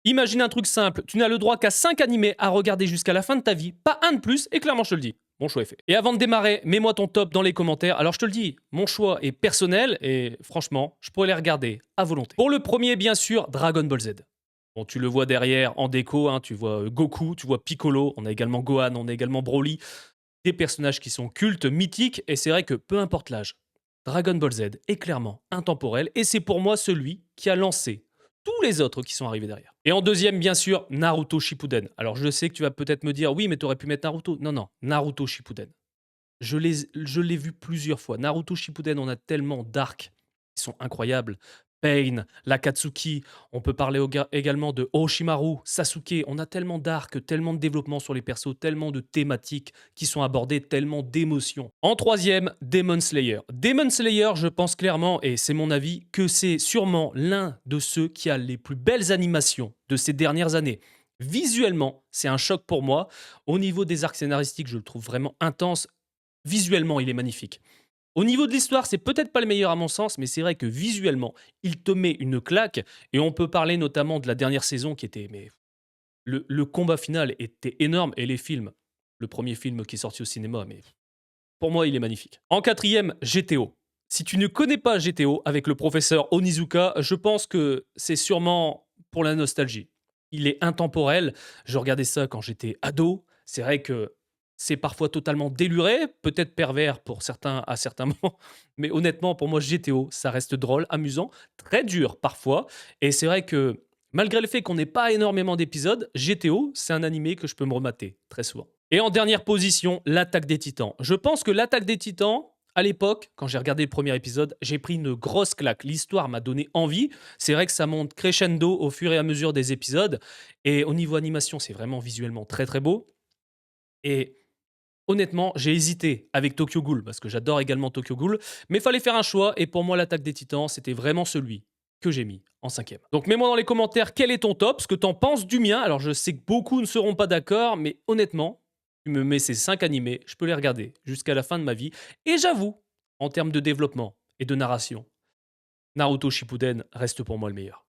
Imagine un truc simple, tu n'as le droit qu'à 5 animés à regarder jusqu'à la fin de ta vie, pas un de plus, et clairement je te le dis, mon choix est fait. Et avant de démarrer, mets-moi ton top dans les commentaires. Alors je te le dis, mon choix est personnel et franchement, je pourrais les regarder à volonté. Pour le premier, bien sûr, Dragon Ball Z. Bon, tu le vois derrière en déco, hein, tu vois Goku, tu vois Piccolo, on a également Gohan, on a également Broly, des personnages qui sont cultes, mythiques, et c'est vrai que peu importe l'âge, Dragon Ball Z est clairement intemporel, et c'est pour moi celui qui a lancé tous les autres qui sont arrivés derrière. Et en deuxième, bien sûr, Naruto Shippuden. Alors je sais que tu vas peut-être me dire, oui, mais t'aurais pu mettre Naruto. Non, non, Naruto Shippuden. Je l'ai vu plusieurs fois. Naruto Shippuden, on a tellement d'arcs qui sont incroyables. Pain, l'Akatsuki, on peut parler également de Orochimaru, Sasuke. On a tellement d'arcs, tellement de développement sur les persos, tellement de thématiques qui sont abordées, tellement d'émotions. En troisième, Demon Slayer. Demon Slayer, je pense clairement, et c'est mon avis, que c'est sûrement l'un de ceux qui a les plus belles animations de ces dernières années. Visuellement, c'est un choc pour moi. Au niveau des arcs scénaristiques, je le trouve vraiment intense. Visuellement, il est magnifique. Au niveau de l'histoire, c'est peut-être pas le meilleur à mon sens, mais c'est vrai que visuellement, il te met une claque. Et on peut parler notamment de la dernière saison qui était. Mais le combat final était énorme. Et les films, le premier film qui est sorti au cinéma, mais pour moi, il est magnifique. En quatrième, GTO. Si tu ne connais pas GTO avec le professeur Onizuka, je pense que c'est sûrement pour la nostalgie. Il est intemporel. Je regardais ça quand j'étais ado. C'est vrai que c'est parfois totalement déluré, peut-être pervers pour certains à certains moments, mais honnêtement, pour moi, GTO, ça reste drôle, amusant, très dur parfois. Et c'est vrai que malgré le fait qu'on n'ait pas énormément d'épisodes, GTO, c'est un animé que je peux me remater très souvent. Et en dernière position, l'Attaque des Titans. Je pense que l'Attaque des Titans, à l'époque, quand j'ai regardé le premier épisode, j'ai pris une grosse claque. L'histoire m'a donné envie. C'est vrai que ça monte crescendo au fur et à mesure des épisodes. Et au niveau animation, c'est vraiment visuellement très très beau. Et honnêtement, j'ai hésité avec Tokyo Ghoul, parce que j'adore également Tokyo Ghoul, mais il fallait faire un choix, et pour moi, l'Attaque des Titans, c'était vraiment celui que j'ai mis en cinquième. Donc mets-moi dans les commentaires quel est ton top, ce que t'en penses du mien. Alors je sais que beaucoup ne seront pas d'accord, mais honnêtement, tu me mets ces 5 animés, je peux les regarder jusqu'à la fin de ma vie. Et j'avoue, en termes de développement et de narration, Naruto Shippuden reste pour moi le meilleur.